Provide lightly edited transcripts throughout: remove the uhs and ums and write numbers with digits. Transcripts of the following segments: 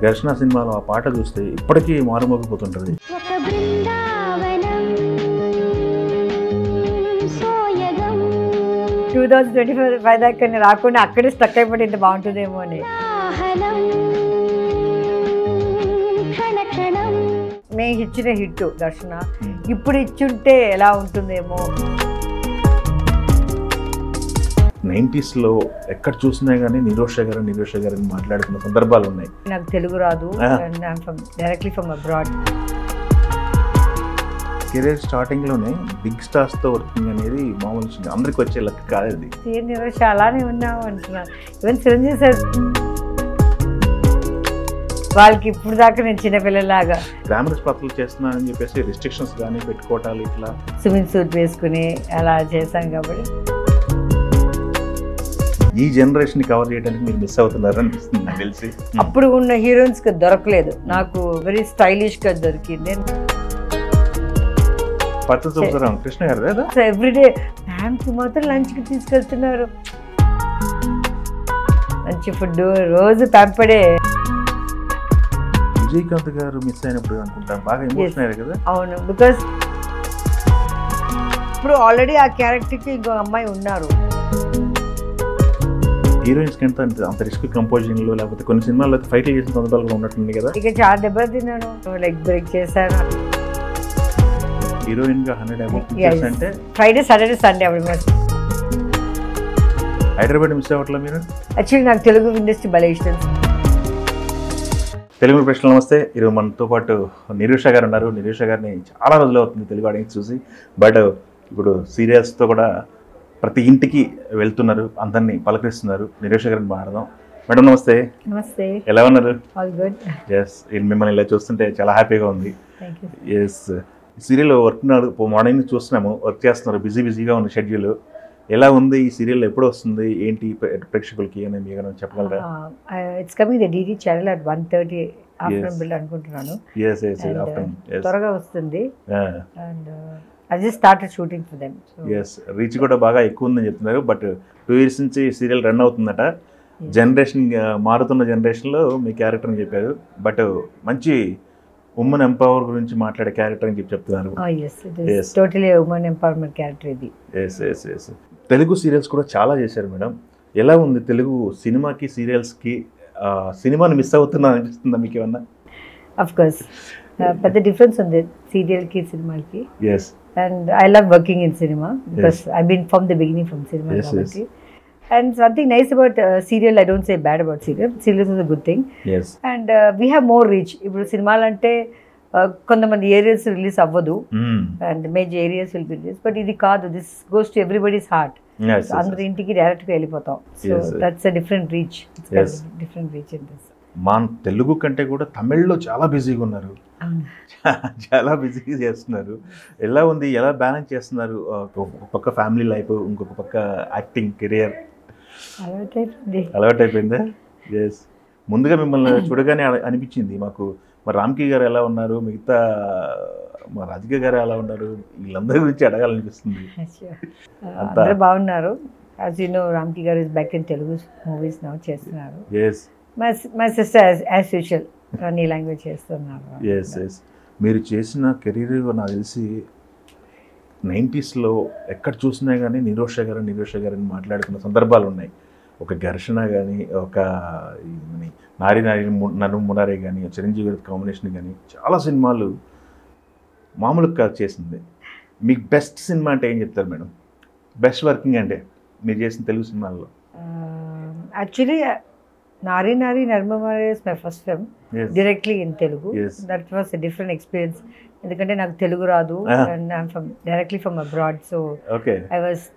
ఘర్షణ సినిమాలో ఆ పాట చూస్తే ఇప్పటికీ మారుమోగిపోతుంటుంది. 2025 దాకా రాకుండా అక్కడే స్టక్ అయిపోతే ఇంత బాగుంటుందేమో అని. మేము ఇచ్చిన హిట్ దర్శన ఇప్పుడు ఇచ్చుంటే ఎలా ఉంటుందేమో. 90s లో ఎక్కడ చూసినా కానీ నిరోష గారు మాట్లాడుతున్న సందర్భాలు ఉన్నాయి. నాకు తెలుగు రాదు, directly from abroad. Career starting లోనే బిగ్ స్టార్స్ తో వర్కింగ్ అనేది మామూలు విషయం, అందరికి వచ్చే లెక్క కాదు అది. నిరోష అలానే ఉన్నావు అంటున్నాను. ఈవెన్ చిరంజీవి సార్ వాళ్ళకి ఇప్పుడు దాకా నేను చిన్నపిల్లలాగా గ్లామరస్ పాత్రలు చేస్తున్నానని చెప్పేసి రిస్ట్రిక్షన్స్ కానీ పెట్టుకోవటాలు ఇట్లా స్విమ్మింగ్ సూట్ వేసుకుని అలా చేశాను. కాబట్టి ఈ జనరేషన్ కవర్ చేయడానికి మీరు మిస్ అవుతున్నారు అనిపిస్తుంది నాకు తెలిసి. అప్పుడు ఉన్న హీరోయిన్స్ కి దొరకలేదు, నాకు వెరీ స్టైలిష్ గా దొరికింది. కృష్ణ గారు కదా ఎవ్రీడే మ్యామ్కి మాత్రం లంచ్కి తీసుకెళ్తున్నారు, మంచి ఫుడ్ రోజు తాపడే. విజయకాంత్ గారు మిస్ అయినప్పుడు అనుకుంటాను బాగా ఎమోషన్ అయ్యారు కదా. అవును, బికాస్ ఇప్పుడు ఆల్రెడీ ఆ క్యారెక్టర్కి ఇంకో అమ్మాయి ఉన్నారు. హీరోయిన్స్ కంటే అంత రిస్క్ కంపోజింగ్ లో లేకపోతే కొన్ని సినిమాల్లో ఫైట్లు చేసిన సందర్భాలు కూడా ఉన్నట్టుంది కదా. ఇక చాలా దెబ్బలు తిన్నాను, లెగ్ బ్రేక్ చేశాను. హీరోయిన్ గా 100 అంటే ఫ్రైడే సాటర్డే సండే అప్పుడు హైదరాబాద్ మిస్ అవ్వట్లేదు మీరు. యాక్చువల్లీ నాకు తెలుగు ఇండస్ట్రీ భలే ఇష్టం. తెలుగు ప్రశ్నలు నమస్తే. ఈరోజు మనతో పాటు నిరోష గారు ఉన్నారు. నిరోష గారిని చాలా రోజులు అవుతుంది తెలుగు ఆడియన్స్ చూసి, బట్ ఇప్పుడు సీరియల్స్తో కూడా ప్రతి ఇంటికి వెళ్తున్నారు, అందరినీ పలకరిస్తున్నారు. నిరోష గారిని మాట్లాడదాం. మేడం నమస్తే. నమస్తే, ఎలా ఉన్నారు? All good. ఎస్, మిమ్మల్ని ఇలా చూస్తుంటే చాలా హ్యాపీగా ఉంది. ఎస్, సీరియల్ వర్క్ మార్నింగ్ చూస్తున్నాము, వర్క్ చేస్తున్నారు, బిజీగా ఉన్న షెడ్యూల్. ఎలా ఉంది ఈ సీరియల్, ఎప్పుడు వస్తుంది, ఏంటి ప్రేక్షకులకి అని మీరు చెప్పగలరా? It's coming the DD channel at 1:30 afternoon అనుకుంటున్నాను. త్వరగా వస్తుంది. And I just started shooting for them. Yes, reach కూడా బాగా ఎక్కువ ఉందని చెప్తున్నారు. బట్ 2 years నుంచి సీరియల్ రన్ అవుతుందట. జనరేషన్ మారుతున్న జనరేషన్లో మీ క్యారెక్టర్ అని చెప్పారు, బట్ మంచి ఉమెన్ ఎంపవర్ గురించి మాట్లాడే క్యారెక్టర్ అని చెప్తున్నారు. టోటలీ ఉమెన్ ఎంపవర్మెంట్ క్యారెక్టర్ ఇది. ఎస్. తెలుగు సీరియల్స్ కూడా చాలా చేశారు మేడం. ఎలా ఉంది తెలుగు సినిమాకి సీరియల్స్కి? సినిమాని మిస్ అవుతున్నా అనిపిస్తుందా మీకు ఏమన్నా? అఫ్ కోర్స్ పెద్ద డిఫరెన్స్ ఉంది సీరియల్కి సినిమాకి. Yes, and I love working in cinema because I been from the beginning from cinema కాబట్టి. And something nice about serial, I don't say bad about serial. Serials is a good thing. Yes. And we have more reach. ఇప్పుడు సినిమాలు అంటే కొంతమంది areas release అవ్వదు, and major areas will be release, but ఇది కాదు. This goes to everybody's heart. అందరి ఇంటికి డైరెక్ట్గా వెళ్ళిపోతాం. So that's a different reach. Different reach in this. మా తెలుగు కంటే కూడా తమిళ్లో చాలా బిజీగా ఉన్నారు, చాలా బిజీగా చేస్తున్నారు. ఎలా ఉంది, ఎలా బ్యాలెన్స్ చేస్తున్నారు? ఒక పక్క ఫ్యామిలీ లైఫ్, ఇంకొక పక్క యాక్టింగ్ కెరియర్ అలవాటు అయిపోయిందా? ఎస్, ముందుగా మిమ్మల్ని చూడగానే అనిపించింది మాకు, మరి రామ్కి గారు ఎలా ఉన్నారు, మిగతా మా రాధిక గారు ఎలా ఉన్నారు, వీళ్ళందరి గురించి అడగాలనిపిస్తుంది. అందరూ బాగున్నారు. As you know, Ramki garu is back in Telugu movies now చేస్తున్నారు. Yes. My sister as usual అన్ని లాంగ్వేజ్ చేస్తున్నారు. Yes. మీరు చేసిన కెరీర్ నాకు తెలిసి 90s లో ఎక్కడ చూసినా కానీ నిరోష గారిని మాట్లాడుతున్న సందర్భాలు ఉన్నాయి. ఒక ఘర్షణ కానీ, ఒక నారి నన్ను మునారే కానీ, చిరంజీవి గారి కాంబినేషన్ కానీ చాలా సినిమాలు మామూలుగా చేసింది. మీకు బెస్ట్ సినిమా అంటే ఏం చెప్తారు మేడం? బెస్ట్ వర్కింగ్ అంటే మీరు చేసిన తెలుగు సినిమాల్లో? యాక్చువల్లీ నారి నర్మమారే is my first film directly in Telugu. That was a different experience. ఎందుకంటే నాకు తెలుగు రాదు, and I'm from directly from abroad. So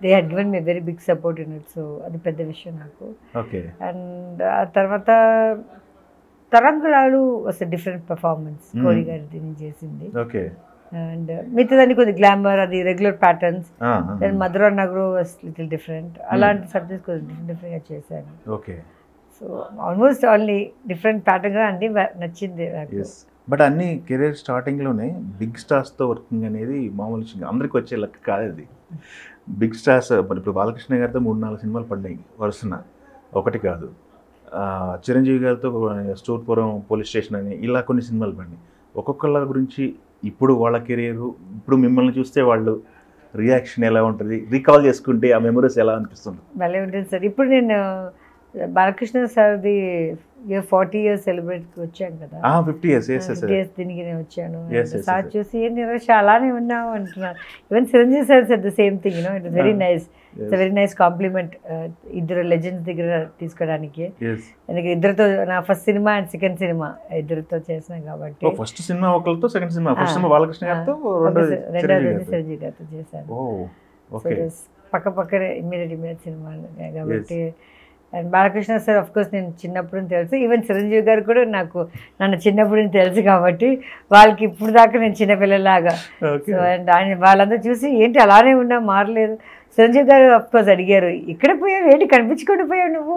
they had given me very big support in it. So అది పెద్ద విషయం నాకు. అండ్ ఆ తర్వాత తరంగులాలు was a different performance, Kodi గారి దీన్ని చేసింది. అండ్ మిగతాదాన్ని కొద్ది గ్లామర్, అది రెగ్యులర్ ప్యాటర్న్స్. దెన్ మధురా నగరు వాస్ లిటిల్ డిఫరెంట్. అలాంటి సబ్జెక్ట్స్ కొద్దిగా డిఫరెంట్గా చేశాను. సో ఆల్మోస్ట్ ఓన్లీ డిఫరెంట్ ప్యాటర్న్గా అన్ని నచ్చింది నాకు. బట్ అన్ని కెరీర్ స్టార్టింగ్లోనే బిగ్ స్టార్స్తో వర్కింగ్ అనేది మామూలు విషయం, అందరికి వచ్చే లెక్క కాదు అది. బిగ్ స్టార్స్ ఇప్పుడు బాలకృష్ణ గారితో 3-4 సినిమాలు పడినాయి వరుసన, ఒకటి కాదు. చిరంజీవి గారితో స్టూర్పురం పోలీస్ స్టేషన్ అని ఇలా కొన్ని సినిమాలు పడినాయి. ఒక్కొక్కళ్ళ గురించి ఇప్పుడు వాళ్ళ కెరియర్, ఇప్పుడు మిమ్మల్ని చూస్తే వాళ్ళు రియాక్షన్ ఎలా ఉంటుంది, రీకాల్ చేసుకుంటే ఆ మెమరీస్ ఎలా అనిపిస్తుంది? భలే ఉంటుంది సార్. ఇప్పుడు నేను బాలకృష్ణ సార్ది 40 years సెలబ్రేట్కి వచ్చాను కదా, 50 years దీనికి నేను వచ్చాను. సార్ చూసి ఏం నిరాశ అలానే ఉన్నావు అంటున్నారు. Even Chiranjeevi sir said the same thing, it is very nice. It's very nice compliment ఇద్దరు లెజెండ్స్ దగ్గర తీసుకోవడానికి. ఎందుకంటే ఇద్దరితో నా first cinema and second cinema ఇద్దరితో చేసిన కాబట్టి. ఫస్ట్ సినిమా ఒకరితో, second cinema first cinema Balakrishna గారితో, రెండోది చిరంజీవి గారితో చేశాను. పక్క పక్కనే ఇమ్మీడియట్ సినిమా కాబట్టి. And Balakrishna sir of course నేను చిన్నప్పుడు తెలుసు, ఈవెన్ చిరంజీవి గారు కూడా నాకు నన్ను చిన్నప్పుడు తెలుసు కాబట్టి వాళ్ళకి ఇప్పుడు దాకా నేను చిన్నపిల్లలాగా. సో అండ్ ఆయన వాళ్ళందరూ చూసి ఏంటి అలానే ఉన్నా మారలేదు. చిరంజీవి గారు ఆఫ్ కోర్స్ అడిగారు, ఇక్కడ పోయావు ఏంటి కనిపించుకుంటూ పోయావు నువ్వు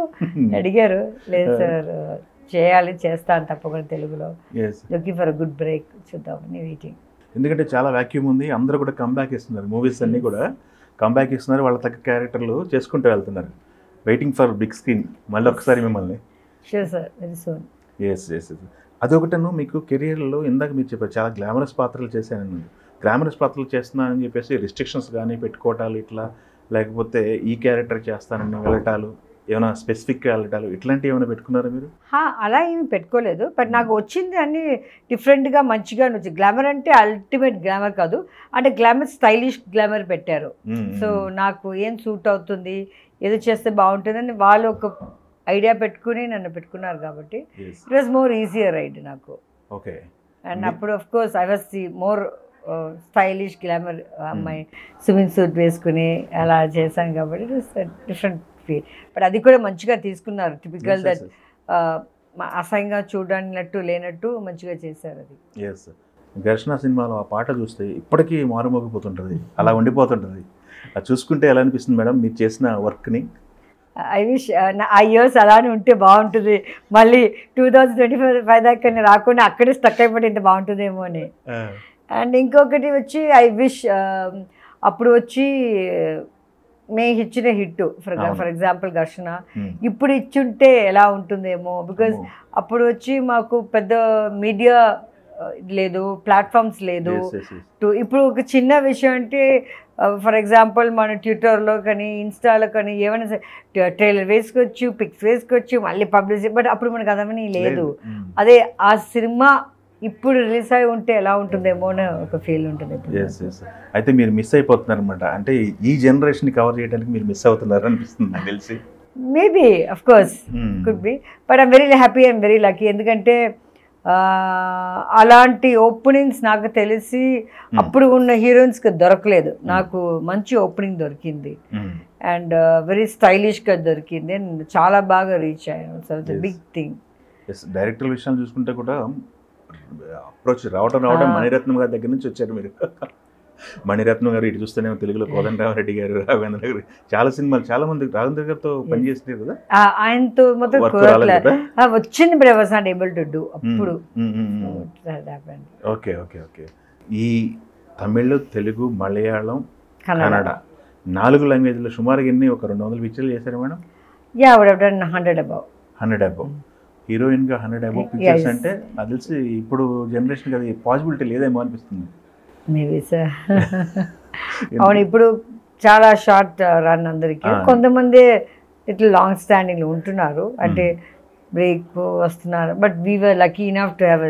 అడిగారు. లేదు సార్ చేయాలి, చేస్తాను తప్పకుండా తెలుగులో, looking for a good break, చూద్దామని వెయిటింగ్. ఎందుకంటే చాలా వ్యాక్యూమ్ ఉంది, అందరూ కూడా కంబ్యాక్ ఇస్తున్నారు, మూవీస్ అన్నీ కూడా కంబ్యాక్ ఇస్తున్నారు, వాళ్ళ తగ్గ క్యారెక్టర్లు చేసుకుంటూ వెళ్తున్నారు. వెయిటింగ్ ఫర్ బిగ్ స్క్రీన్ మళ్ళీ ఒకసారి మిమ్మల్ని. Sure sir, very soon. Yes అదొకటను మీకు కెరియర్లో ఇందాక మీరు చెప్పారు చాలా గ్లామరస్ పాత్రలు చేశానని. గ్లామరస్ పాత్రలు చేస్తున్నానని చెప్పేసి రిస్ట్రిక్షన్స్ కానీ పెట్టుకోవటాలు ఇట్లా, లేకపోతే ఈ క్యారెక్టర్ చేస్తానని వెళ్ళటాలు, ఏమైనా స్పెసిఫిక్గా వెళ్ళటాలు ఇట్లాంటివి ఏమైనా పెట్టుకున్నారా మీరు? అలా ఏమి పెట్టుకోలేదు, బట్ నాకు వచ్చింది అన్ని డిఫరెంట్గా మంచిగా వచ్చింది. గ్లామర్ అంటే అల్టిమేట్ గ్లామర్ కాదు, అంటే గ్లామర్ స్టైలిష్ గ్లామర్ పెట్టారు. సో నాకు ఏం సూట్ అవుతుంది, ఏదో చేస్తే బాగుంటుందని వాళ్ళు ఒక ఐడియా పెట్టుకుని నన్ను పెట్టుకున్నారు కాబట్టి it was more easier ride నాకు. ఓకే. అండ్ అప్పుడు of course I was the more stylish glamour అమ్మాయి, స్విమ్మింగ్ సూట్ వేసుకుని అలా చేశాను కాబట్టి it was different feel. But అది కూడా మంచిగా తీసుకున్నారు, టిపికల్ దట్ అసహ్యంగా చూడనట్టు లేనట్టు మంచిగా చేశారు అది. ఎస్, ఘర్షణ సినిమాలో ఆ పాట చూస్తే ఇప్పటికీ మారుమోగిపోతుంటుంది, అలా ఉండిపోతుంటుంది. అది చూసుకుంటే ఎలా అనిపిస్తుంది మేడం మీరు చేసిన వర్క్ని? ఐ విష్ ఆ ఇయర్స్ అలానే ఉంటే బాగుంటుంది, మళ్ళీ 2025 దాకా రాకుండా అక్కడే స్టక్ అయిపోతే ఇంత బాగుంటుందేమో అని. అండ్ ఇంకొకటి వచ్చి ఐ విష్ అప్పుడు వచ్చి మేము ఇచ్చిన హిట్ ఫర్ ఎగ్జాంపుల్ ఘర్షణ ఇప్పుడు ఇచ్చుంటే ఎలా ఉంటుందేమో, బికాజ్ అప్పుడు వచ్చి మాకు పెద్ద మీడియా లేదు, ప్లాట్ఫామ్స్ లేదు. ఇప్పుడు ఒక చిన్న విషయం అంటే ఫర్ ఎగ్జాంపుల్ మన ట్విట్టర్లో కానీ ఇన్స్టాలో కానీ ఏమైనా ట్రైలర్ వేసుకోవచ్చు, పిక్స్ వేసుకోవచ్చు, మళ్ళీ పబ్లిసిటీ, బట్ అప్పుడు మనకు అదమని లేదు. అదే ఆ సినిమా ఇప్పుడు రిలీజ్ అయి ఉంటే ఎలా ఉంటుందేమో అని ఒక ఫీల్ ఉంటుంది. అయితే మీరు మిస్ అయిపోతున్నారు అనమాట, అంటే ఈ జనరేషన్ కవర్ చేయడానికి మీరు మిస్ అవుతున్నారు అనిపిస్తుంది నాకు తెలిసి. Maybe of course could be, but I'm very happy and very lucky. ఎందుకంటే అలాంటి ఓపెనింగ్స్ నాకు తెలిసి అప్పుడు ఉన్న హీరోయిన్స్కి దొరకలేదు, నాకు మంచి ఓపెనింగ్ దొరికింది అండ్ వెరీ స్టైలిష్గా దొరికింది అండ్ చాలా బాగా రీచ్ అయ్యాను. So it's big thing. Director విషయాలు చూసుకుంటే కూడా అప్రోచ్ రావడం మణిరత్నం గారి దగ్గర నుంచి వచ్చారు మీరు. మణిరత్నం గారు ఇటు చూస్తేనేమో తెలుగులో కోదండరామరెడ్డి గారు, రాఘవేంద్ర గారు, చాలా సినిమాలు చాలా మంది రాఘవేంద్ర గారితో పనిచేస్తున్నారు కదా. ఆయనతో మొత్తం వచ్చింది, but I was not able to do అప్పుడు. Okay okay okay. ఈ తమిళ్, తెలుగు, మలయాళం, కన్నడ 4 లాంగ్వేజ్లో సుమారుగా ఎన్ని, ఒక 200 పిక్చర్లు చేశారు madam? Yeah, I would have done 100 above. 100 above. హీరోయిన్గా 100 above పిక్చర్స్ అంటే అది తెలిసి ఇప్పుడు జనరేషన్కి అది పాసిబిలిటీ లేదేమో అనిపిస్తుంది. Maybe sir. అవును, ఇప్పుడు చాలా షార్ట్ రన్ అందరికీ, కొంతమంది ఇట్లా లాంగ్ స్టాండింగ్లో ఉంటున్నారు, అంటే బ్రేక్ వస్తున్నారు. But we were lucky enough to have.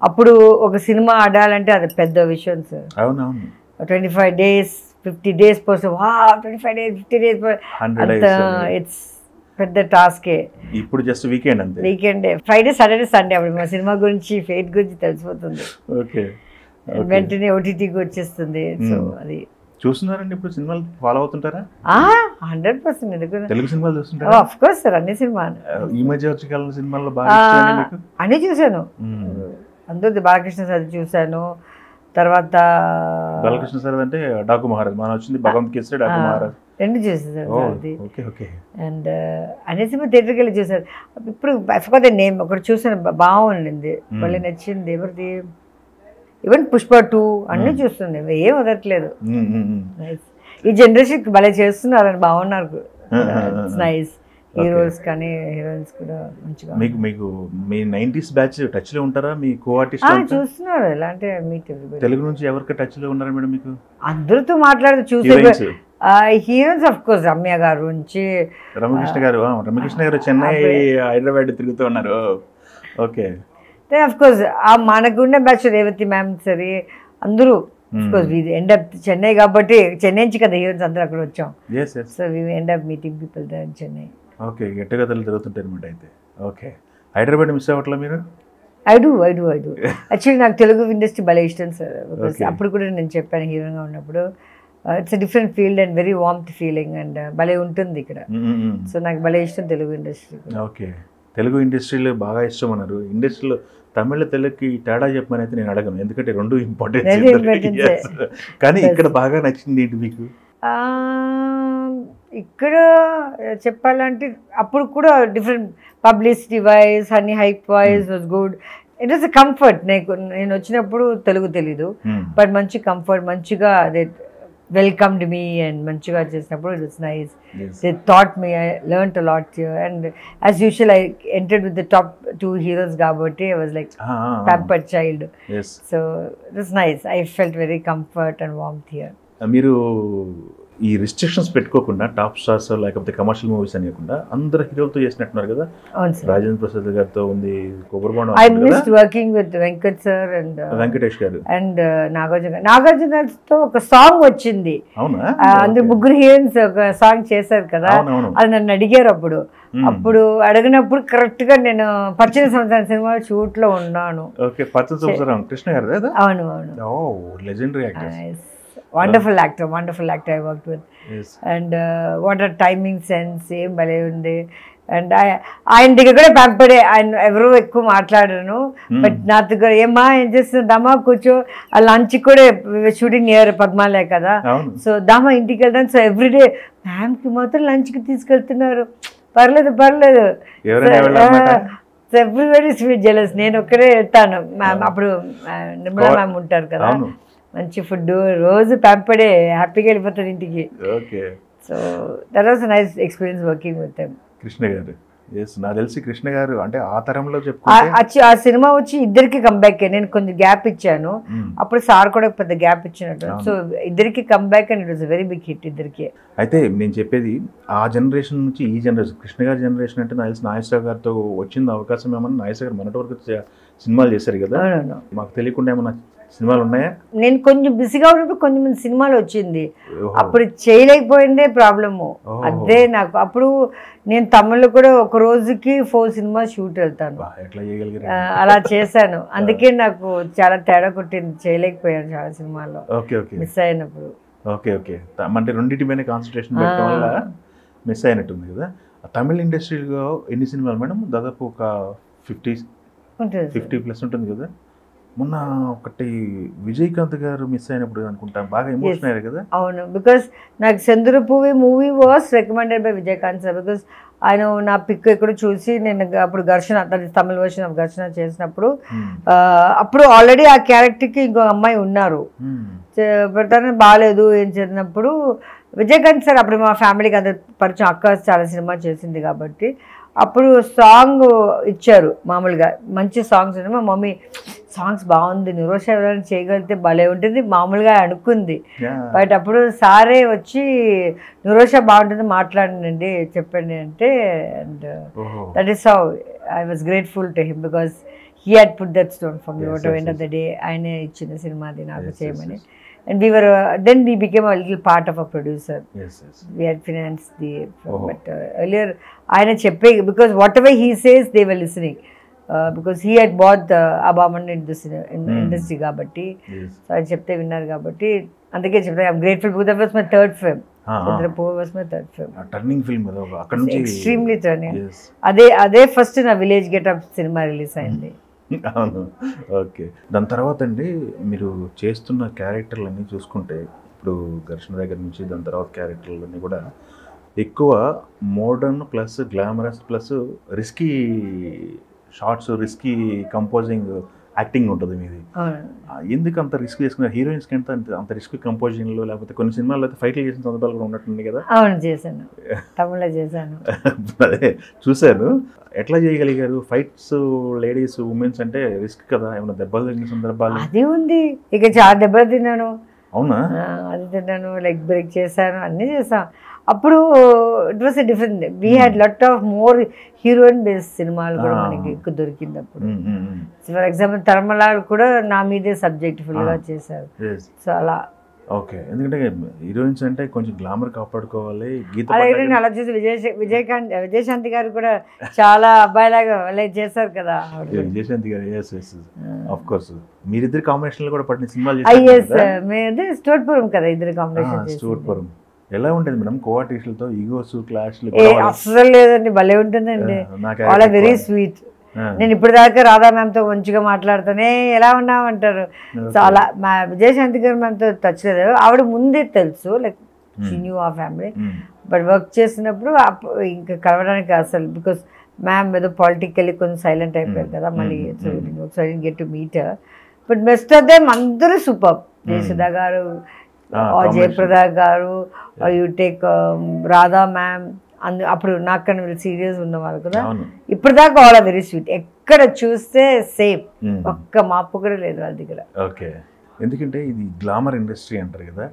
అప్పుడు ఒక సినిమా ఆడాలంటే అది పెద్ద విషయం సార్. అవునవును. 25 days 50 days కోసం 25 days 50 days అంత ఇట్స్ పెద్ద టాస్కే. ఇప్పుడు జస్ట్ వీకెండ్ అంతే, వీకెండ్ ఫ్రైడే సాటర్డే సండే అప్పుడు మా సినిమా గురించి ఫేట్ గురించి తెలిసిపోతుంది. ఓకే, వెంటనే ఓటీటీకి వచ్చేస్తుంది. సో అది చూస్తున్నారండి ఇప్పుడు సినిమాలు ఫాలో అవుతుంటారా? 100% ఎందుకు, తెలుగు సినిమాలు చూస్తుంటారా? ఆఫ్ కోర్స్ సార్, అన్ని సినిమాలు. ఈ మధ్య వచ్చే కాలంలో సినిమాల్లో బాగా అన్నీ చూశాను. అందరిది బాలకృష్ణ సార్ చూశాను, తర్వాత బాలకృష్ణ సార్ అంటే డాకు మహారాజ్, మనం వచ్చింది భగవంత్ కేసరి, డాకు మహారాజ్ రెండు చూసేసారు. అండ్ అనే సినిమా థియేటర్కి వెళ్ళి చూసారు. ఇప్పుడు ఫర్గాట్ ద నేమ్, ఒకటి చూసాను బాగుండింది, మళ్ళీ నచ్చింది. ఎవరిది, ఈవెన్ పుష్ప 2 అన్నీ చూస్తుంది, ఏం వదలట్లేదు. ఈ జనరేషన్కి భలే చేస్తున్నారని, బాగున్నారు. It's nice. హీరోస్ కానీ హీరోయిన్స్ కూడా మంచిగా. మీకు మీ 90s బ్యాచ్ టచ్లో ఉంటారా మీ కో ఆర్టిస్ట్? చూస్తున్నారు ఎలా అంటే మీ తెలుగు నుంచి ఎవరికి టచ్లో ఉన్నారా మేడం మీకు? అందరితో మాట్లాడుతూ చూసే హీరోయిన్స్ ఆఫ్ కోర్స్ రమ్య గారు నుంచి రమకృష్ణ గారు చెన్నై హైదరాబాద్ తిరుగుతూ ఉన్నారు. ఓకే. ఆఫ్ కోర్స్ మనకున్న బ్యాచ్ రేవతి మ్యామ్ సరే అందరూ ఎండ్ అప్ చెన్నై కాబట్టి చెన్నై నుంచి కదా హీరోయిన్స్ అందరూ అక్కడ వచ్చాం. So we end up meeting people there in Chennai. Okay, గెట్టుగెదర్లు జరుగుతుంటాయి అనమాట అయితే. ఓకే, హైదరాబాద్ మిస్ అవ్వట్లా మీరు? ఐ డూ యాక్చువల్లీ నాకు తెలుగు ఇండస్ట్రీ భలే ఇష్టం సార్. అప్పుడు కూడా నేను చెప్పాను హీరోగా ఉన్నప్పుడు it's different field and very warmth feeling and భలే ఉంటుంది ఇక్కడ. సో నాకు భలే ఇష్టం తెలుగు ఇండస్ట్రీ. ఓకే, తెలుగు ఇండస్ట్రీలో బాగా ఇష్టం అన్నారు. ఇండస్ట్రీలో తమిళ తెలుగుకి తేడా చెప్పమని అయితే నేను అడగను, ఎందుకంటే రెండు ఇంపార్టెంట్. కానీ ఇక్కడ బాగా నచ్చింది ఏంటి మీకు? ఇక్కడ చెప్పాలంటే అప్పుడు కూడా డిఫరెంట్ పబ్లిసిటీ వైజ్ అన్ని hype wise was good. It was a comfort. నేను వచ్చినప్పుడు తెలుగు తెలీదు బట్ మంచి కంఫర్ట్, మంచిగా అదే welcomed me and మంచిగా చేసినప్పుడు it was nice. They taught me, I learned a lot here and as usual I entered with the top 2 heroes కాబట్టి I was like pampered child. So it was nice. I felt very comfort and warmth here. మీరు ఈ restrictions పెట్టుకోకుండా top stars లేకపోతే commercial movies అనేకుండా అందరు హీరోలతో చేసినట్టున్నారు కదా. రాజేంద్ర ప్రసాద్ గారితో ఉంది, కొబ్బరిబొండం. I missed working with Venkat sir and Venkatesh గారు and నాగార్జున గారితో ఒక సాంగ్ వచ్చింది. అవునా? అందరు ముగ్గురు హీరోయిన్స్ ఒక సాంగ్ చేశారు కదా. అది నన్ను అడిగారు అప్పుడు అడిగినప్పుడు కరెక్ట్ గా నేను 18 సంవత్సరాల సినిమా షూట్ లో ఉన్నాను. ఓకే, 18 సంవత్సరం కృష్ణ గారు. అవును. Oh, legendary actor. wonderful actor I worked with. And what a timing sense ఏం భలే ఉంది. అండ్ ఆయన దగ్గర కూడా పంపడే, ఆయన ఎవరు ఎక్కువ మాట్లాడను బట్ నా దగ్గర ఏం చేస్తుంది దమా కూర్చో. ఆ లంచ్ కూడా షూటింగ్ నియర్ పద్మాలయ కదా, సో దమా ఇంటికి వెళ్తాను. సో ఎవ్రీడే మ్యామ్కి మాత్రం లంచ్కి తీసుకెళ్తున్నారు, పర్లేదు ఎవ్రీబడి స్వీట్ జెలస్. నేను ఒక్కడే వెళ్తాను మ్యామ్, అప్పుడు నిర్మలా మ్యామ్ ఉంటారు కదా, మంచి ఫుడ్ రోజు పంపడే, హ్యాపీగా వెళ్ళిపోతాడు ఇంటికి. So that was nice experience working with them. Krishna గారు, నాకు తెలిసి కృష్ణ గారు అంటే ఆ తరంలో ఆ సినిమా వచ్చి ఇద్దరికి కంబ్యాక్. నేను కొంచెం గ్యాప్ ఇచ్చాను, అప్పుడు సార్ కూడా పెద్ద గ్యాప్ ఇచ్చినట్టు. సో ఇద్దరికి comeback and it was very big hit ఇద్దరికి. అయితే నేను చెప్పేది ఆ జనరేషన్ నుంచి ఈ జనరేషన్, కృష్ణ గారి జనరేషన్ అంటే నాకు తెలిసి నాగేశ్వర గారితో వచ్చింది అవకాశం. ఏమన్నా నాగేశ్వర గారు మొన్నటి వరకు సినిమాలు చేశారు కదా, మాకు తెలియకుండా ఏమన్నా సినిమాలు ఉన్నాయా? నేను కొంచెం బిజీగా ఉన్నప్పుడు కొంచెం సినిమాలు వచ్చింది, అప్పుడు చేయలేకపోయిందే ప్రాబ్లము. అదే నాకు అప్పుడు నేను తమిళ్లో కూడా ఒక రోజుకి 4 సినిమా షూట్ వెళ్తాను, అలా చేశాను. అందుకే నాకు చాలా తేడా కొట్టింది, చేయలేకపోయాను చాలా సినిమాల్లో మిస్ అయినప్పుడు. అంటే రెండింటి మీద కాన్సన్ట్రేషన్ పెట్టడం వల్ల మిస్ అయినట్టుంది కదా. తమిళ ఇండస్ట్రీలో ఎన్ని సినిమాలు మేడం? దాదాపు ఒక 50+ ఉంటుంది కదా. మొన్న ఒకటి విజయకాంత్ గారు మిస్ అయినప్పుడు అనుకుంటా బాగా ఎమోషన్ అయ్యారు కదా. అవును, బికాస్ నాకు చంద్రపూవి movie was recommended by Vijayakanth sir. Because ఆయన నా పిక్ ఎక్కడ చూసి నేను అప్పుడు ఘర్షణ, తమిళ వర్షన్ ఆఫ్ ఘర్షణ చేసినప్పుడు అప్పుడు ఆల్రెడీ ఆ క్యారెక్టర్కి ఇంకో అమ్మాయి ఉన్నారు, తను బాగాలేదు ఏం చేసినప్పుడు విజయకాంత్ సార్ అప్పుడు మా ఫ్యామిలీకి అంత పరిచయం, అక్క చాలా సినిమా చేసింది కాబట్టి అప్పుడు సాంగ్ ఇచ్చారు. మామూలుగా మంచి సాంగ్స్ ఉన్నాయి, మా మమ్మీ సాంగ్స్ బాగుంది, నిరోష ఎవరైనా చేయగలిగితే భలే ఉంటుంది మామూలుగా అనుకుంది. బట్ అప్పుడు సారే వచ్చి నిరోష బాగుంటుంది మాట్లాడండి చెప్పండి అంటే, and that is how I was grateful to him because he had put that stone for me. What end of the day ఆయనే ఇచ్చిన సినిమా అది నాకు చేయమని. And then we became a little part of a producer. We had financed the but earlier ayana cheppe, because whatever he says they were listening, because he had bought the Abaman in this industry kabatti. So I chepte vinnaru kabatti andake chepte I'm grateful because that was my third film. Chandrapur was my third film. Turning film ado akkad nunchi extremely turning. Ade first na village get up cinema release ayindi. అవును. Okay, దాని తర్వాత అండి మీరు చేస్తున్న క్యారెక్టర్లన్నీ చూసుకుంటే ఇప్పుడు ఘర్షణ దగ్గర నుంచి దాని తర్వాత క్యారెక్టర్లన్నీ కూడా ఎక్కువ modern plus glamorous plus risky shorts, risky composing, acting ఉంటుంది మీది. ఎందుకు అంత రిస్క్ చేసుకున్నారు? హీరోయిన్స్కి అంత రిస్క్ కంపోజింగ్లో, లేకపోతే కొన్ని సినిమాల్లో అయితే ఫైట్లు చేసిన సందర్భాలు కూడా ఉన్నట్టుంది కదా? అవును, చేశాను, తమిళలో చేశాను. అదే చూశాను. ఎట్లా చేయగలిగారు? ఫైట్స్ లేడీస్, ఉమెన్స్ అంటే రిస్క్ కదా, ఏమైనా దెబ్బలు తగిన సందర్భాలు? అది ఉంది, ఇక చాలా దెబ్బలు తిన్నాను. అవునా? అది తిన్నాను, లెగ్ బ్రేక్ చేశాను, అన్నీ చేసాం. అప్పుడు it was a different, we had lot of more heroine based సినిమాలు కూడా మనకి ఎక్కువ దొరికింది అప్పుడు. ఫర్ ఎగ్జాంపుల్ తరమలాలు కూడా నా మీదే సబ్జెక్ట్ ఫుల్గా చేశారు. సో అలా. ఓకే, ఎందుకంటే హీరోయిన్స్ అంటే కొంచెం గ్లామర్ కాపాడుకోవాలి. గీత అలా చూసి విజయశాంతి గారు కూడా చాలా అబ్బాయిలాగా చేశారు కదా. విజయశాంతి గారు ఆఫ్ కోర్స్ మీరిద్దరు కాంబినేషన్ కూడా పడిన సినిమాలు చేశారు. స్టోర్పురం కదా ఇద్దరు కాంబినేషన్. స్టోర్పురం ఎలా ఉండేది మేడం? కోఆర్టిస్టులతో ఈగోస్, క్లాష్లు అస్సలు లేదండి, భలే ఉంటుందండి. All are very sweet. నేను ఇప్పుడు దాకా రాధా మ్యామ్తో మంచిగా మాట్లాడుతానే, ఎలా ఉన్నామంటారు. చాలా మా విజయశాంతి గారు మ్యామ్తో టచ్ లేదు, ఆవిడ ముందే తెలుసు, లైక్ షీ న్యూ ఆ ఫ్యామిలీ. బట్ వర్క్ చేసినప్పుడు ఇంకా కలవడానికి అసలు, బికాస్ మ్యామ్ ఏదో పాలిటికల్లీ కొంచెం సైలెంట్ అయిపోయారు కదా మళ్ళీ, so get to meet. But best of them అందరూ సూపర్. జయసుధా గారు, జయప్రద గారు, యూ టేక్ రాధా మ్యామ్, అప్పుడు నాకన్నా వీళ్ళు సీరియస్ ఉన్నవాళ్ళు కదా. ఇప్పుడు దాకా ఆల్ ఆర్ వెరీ స్వీట్. ఎక్కడ చూస్తే సేమ్, ఒక్క మాపు కూడా లేదు వాళ్ళ దగ్గర. ఓకే, ఎందుకంటే ఇది గ్లామర్ ఇండస్ట్రీ అంటారు కదా,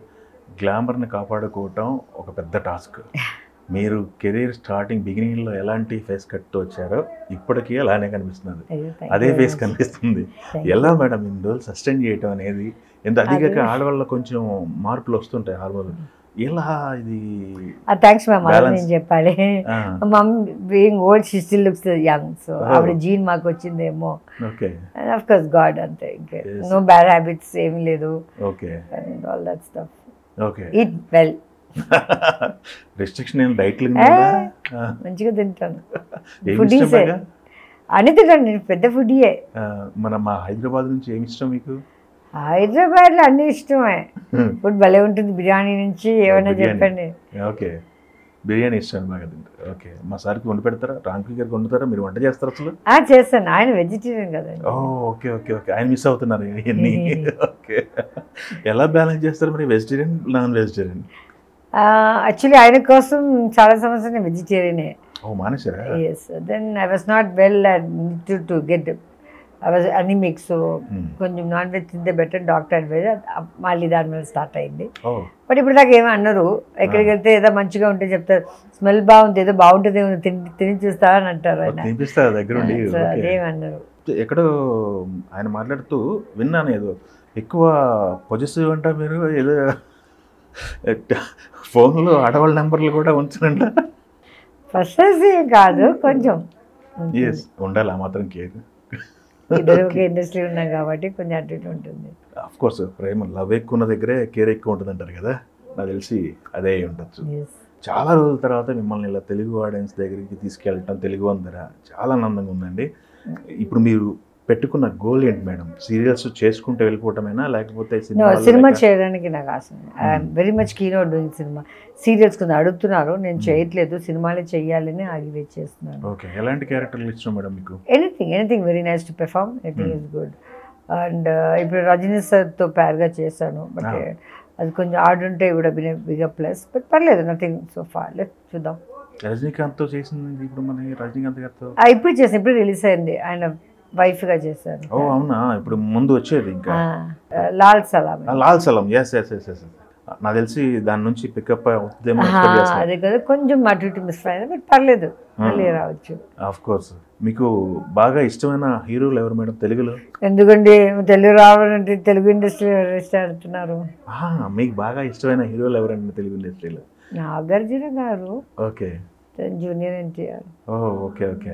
గ్లామర్ని కాపాడుకోవటం ఒక పెద్ద టాస్క్. మీరు కెరీర్ స్టార్టింగ్ బిగినింగ్లో ఎలాంటి ఫేస్ కట్తో వచ్చారో ఇప్పటికీ అలానే కనిపిస్తున్నారు, అదే ఫేస్ కనిపిస్తుంది. ఎలా మేడం ఇన్ని రోజులు సస్టైన్ చేయటం అనేది? అదిగాక ఆడవాళ్ళ కొంచెం మార్పులు వస్తుంటాయి హార్మోన్, ఎలా ఇది? థ్యాంక్స్ మ్యామ్, నేను చెప్పాలి. Mum being old she still looks young, so ఆవిడ జీన్ మాకు వచ్చిందేమో. ఓకే, ఆఫ్ కోర్స్ గాడ్, అంతే. ఇంకా నో బ్యాడ్ హ్యాబిట్స్ ఏమీ లేదు. Okay, and all that stuff. Okay, eat well. Restriction ఏం? డైట్ మంచిగా తింటాను, ఫుడీస్ అన్ని తింటాను, నేను పెద్ద ఫుడీయే. మా హైదరాబాద్ నుంచి ఏమి ఇష్టం మీకు? హైదరాబాద్లో అన్ని ఇష్టమే, ఫుడ్ భలే ఉంటుంది. బిర్యానీ నుంచి ఏమైనా చెప్పండి. ఓకే, బిర్యానీ ఇష్టం బాగా తింటారు. ఓకే, మా సార్కి వండి పెడతారా? రాంకుల్ గారికి వండుతారా? మీరు వంట చేస్తారు అసలు? చేస్తాను, ఆయన వెజిటేరియన్ కదా. ఓకే ఓకే ఓకే, ఆయన మిస్ అవుతున్నారు ఇవన్నీ. ఓకే, ఎలా బ్యాలెన్స్ చేస్తారు మరి వెజిటేరియన్, నాన్ వెజిటేరియన్? యాక్చువల్లీ ఆయన కోసం చాలా సంవత్సరం నేను వెజిటేరియనే. మానేశారా? Yes, then I was not well, to get I was anaemic, so కొంచెం నాన్ వెజ్ తింటే బెటర్ డాక్టర్ అడ్వైజ్, మళ్ళీ దాని మీద స్టార్ట్ అయింది. బట్ ఇప్పుడు దాకా ఏమో అన్నారు, ఎక్కడికి వెళ్తే ఏదో మంచిగా ఉంటే చెప్తారు, స్మెల్ బాగుంది, ఏదో బాగుంటుంది, తిని చూస్తా అని అంటారు ఆయన. అదేమన్నారు. ఎక్కడో ఆయన మాట్లాడుతూ విన్నాను, ఏదో ఎక్కువ పొజిటివ్ అంట మీరు, ఏదో ఫోన్లో ఆడవాళ్ళ నెంబర్లు కూడా ఉంచనంట. ఫస్ట్ కాదు, కొంచెం ఉండాలి ఆ మాత్రం కేర్. ఇద్దరు ఒక ఇండస్ట్రీ ఉన్నాం కాబట్టి కొంచెం అటు ఇటు ఉంటుంది. ఆఫ్ కోర్స్ ప్రేమ, లవ్ ఎక్కువ ఉన్న దగ్గరే కేర్ ఎక్కువ ఉంటుంది అంటారు కదా, నాకు తెలిసి అదే ఉండొచ్చు. చాలా రోజుల తర్వాత మిమ్మల్ని ఇలా తెలుగు ఆడియన్స్ దగ్గరికి తీసుకెళ్ళటం, తెలుగు అందర చాలా ఆనందంగా ఉందండి. ఇప్పుడు మీరు పెట్టుకున్న గోల్ ఏంటి మేడం? సీరియల్స్ చేసుకుంటూ వెళ్ళిపోవటమేనా, లేకపోతే సినిమా చేయడానికి నాకు ఆశ? I'm very much keen out doing cinema. Serials కొంచెం అడుగుతున్నారు, నేను చేయట్లేదు, సినిమాలే చెయ్యాలని ఆగి వెయిట్ చేస్తున్నాను. ఓకే, ఎలాంటి క్యారెక్టర్లు ఇష్టం మేడం మీకు? Anything very nice to perform, anything is good. And ఇప్పుడు రజనీ సార్తో ప్యార్గా చేశాను, బట్ అది కొంచెం ఆడుంటే కూడా బిగర్ ప్లస్, బట్ పర్లేదు, నథింగ్ సో ఫార్. లెట్ చూద్దాం. రజనీకాంత్తో చేసింది ఇప్పుడు మన రజనీకాంత్ గారితో ఇప్పుడు చేసాను, ఇప్పుడు రిలీజ్ అయింది, ఆయన వైఫ్ గా చేశారు. ఓ అవునా? ఇప్పుడు ముందు వచ్చేది ఇంకా లాల్ సలాం. లాల్ సలాం, ఎస్ ఎస్ ఎస్ ఎస్. నాకు తెలిసి దాని నుంచి పికప్ అవుతుందేమో. అదే కదా, కొంచెం అటు ఇటు మిస్ అయింది, బట్ పర్లేదు, మళ్ళీ రావచ్చు. Of course. మీకు బాగా ఇష్టమైన హీరోలు ఎవరు మేడం తెలుగులో? ఎందుకండి తెలుగు రావాలంటే తెలుగు ఇండస్ట్రీ ఆడుతున్నారు. మీకు బాగా ఇష్టమైన హీరోలు ఎవరండి తెలుగు ఇండస్ట్రీలో? Nagarjuna garu. Okay, junior NTR. Okay okay.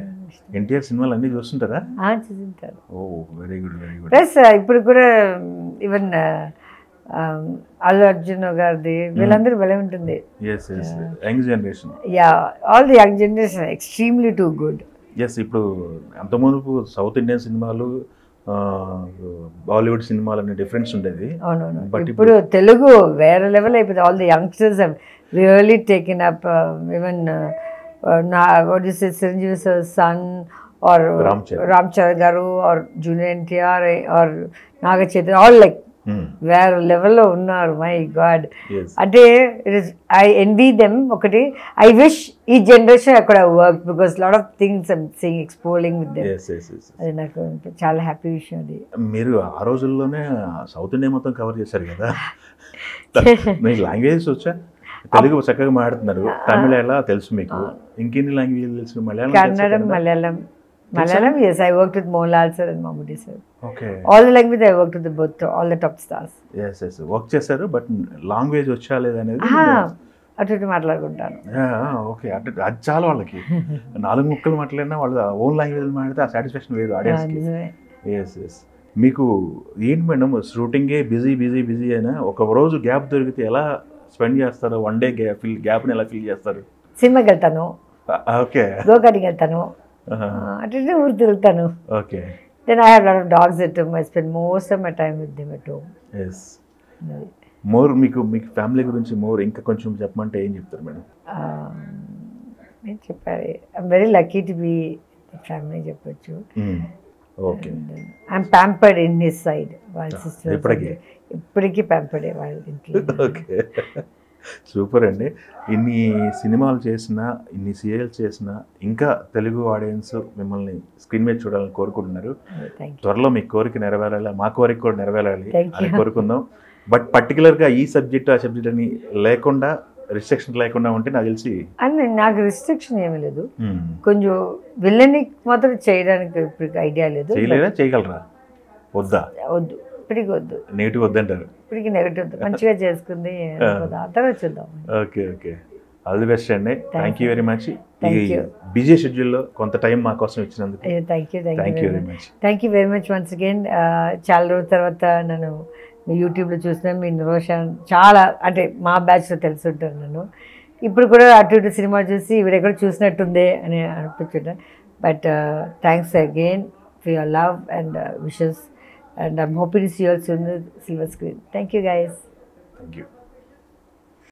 NTR సినిమాలు అన్నీ చూస్తుంటారా? చూస్తుంటారు. Oh very good very good. Plus ఇప్పుడు కూడా ఈవెన్ అల్లు అర్జున్ గారిది, వీళ్ళందరూ భలే ఉంటుంది. Young generation, yeah, all the young generation extremely too good. Yes, ఇప్పుడు అంతమునుపు సౌత్ ఇండియన్ సినిమాలు, బాలీవుడ్ సినిమాలు అనే డిఫరెన్స్ ఉండేది. అవునవును, ఇప్పుడు తెలుగు వేరే లెవెల్ అయిపోయింది. All the youngsters have really taken up. Even Chiranjeevi sir's son, or Ram Charan. Ram Charan garu or Junior NTR or Naga Chaitanya, all like వేరే లెవెల్లో ఉన్నారు. మై గాడ్, అంటే it is I envy them. ఒకటి I wish ఈ generation అక్కడ work because lot of things I'm seeing exploring with them. అది నాకు చాలా హ్యాపీ విషయం. అది మీరు ఆ రోజుల్లోనే సౌత్ ఇండియా మొత్తం కవర్ చేశారు కదా. మీకు లాంగ్వేజెస్ వచ్చా? తెలుగు చక్కగా మాట్లాడుతున్నారు, తమిళ ఎలా తెలుసు మీకు, ఇంకెన్ని లాంగ్వేజ్ తెలుసు? కన్నడం, Malayalam, yes, I worked with Mohanlal sir and Mammootty sir. Okay. All the language I worked with both, all the top stars. Yes, work చేశారు. బట్ లాంగ్వేజ్ వచ్చా లేదనేది అటు ఇటు మాట్లాడుకుంటాను. ఓకే, అంటే అది చాలా వాళ్ళకి 4 ముక్కలు మాట్లాడినా వాళ్ళ ఓన్ లాంగ్వేజ్ మాట్లాడితే ఆ సాటిస్ఫాక్షన్ వేరు ఆడియన్స్కి. ఎస్. మీకు ఏంటి మేడం, షూటింగే బిజీ అయినా ఒక రోజు గ్యాప్ దొరికితే ఎలా స్పెండ్ చేస్తారు? వన్ డే గ్యాప్ని ఎలా ఫీల్ చేస్తారు? సినిమాకి వెళ్తాను, ఓకే, గోకర్ణకి వెళ్తాను, అటు ఊరు తిరుగుతాను. Okay. Then I have a lot of dogs at home. I spend most of my time with them at home. Yes. More మీకు ఫ్యామిలీ గురించి మోర్ ఇంకా కొంచెం చెప్పమంటే ఏం చెప్తారు మేడం? నేను చెప్పాలి, I'm very lucky to be family చెప్పచ్చు. Okay. I'm pampered in his side. వాళ్ళ సిస్టర్ ఇప్పటికీ ప్యాంపర్డే వాళ్ళ ఇంట్లో. ఓకే, సూపర్ అండి. ఇన్ని సినిమాలు చేసినా, ఇన్ని సీరియల్స్ చేసినా ఇంకా తెలుగు ఆడియన్స్ మిమ్మల్ని స్క్రీన్ మీద చూడాలని కోరుకుంటున్నారు. త్వరలో మీ కోరిక నెరవేరాలి, మా కోరిక కూడా నెరవేరాలి అని కోరుకుందాం. బట్ పర్టికులర్గా ఈ సబ్జెక్ట్ ఆ సబ్జెక్ట్ అని లేకుండా, రిస్ట్రిక్షన్ లేకుండా ఉంటే నాకు తెలిసి. అని నాకు రిస్ట్రిక్షన్ ఏమీ లేదు. కొంచెం విల్లన్ని మాత్రం చేయడానికి ఇప్పుడు ఐడియా లేదు. చేయగలరా? వద్దా? వద్దు, ఇప్పటికి వద్దు. నెగిటివ్ వద్దంటారు? ఇప్పటికి నెగిటివ్ మంచిగా చేసుకుంది తర్వాత చూద్దాం. ఓకే, ఆల్ ది బెస్ట్ అండి. Thank you very much. ఈ బిజీ షెడ్యూల్లో కొంత టైం మా కోసం ఇచ్చినందుకు thank you very much once again. చాలా రోజుల తర్వాత నన్ను మీ యూట్యూబ్లో చూసిన మీ నిరోషన్ చాలా, అంటే మా బ్యాచ్లో తెలుసుంటాను నన్ను. ఇప్పుడు కూడా అటు ఇటు సినిమా చూసి ఇవిడెక్కడ చూసినట్టుందే అని అనిపించుంటాను. But thanks again for your love and wishes. And I'm hoping to see you all soon on the silver screen. Thank you, guys. Thank you.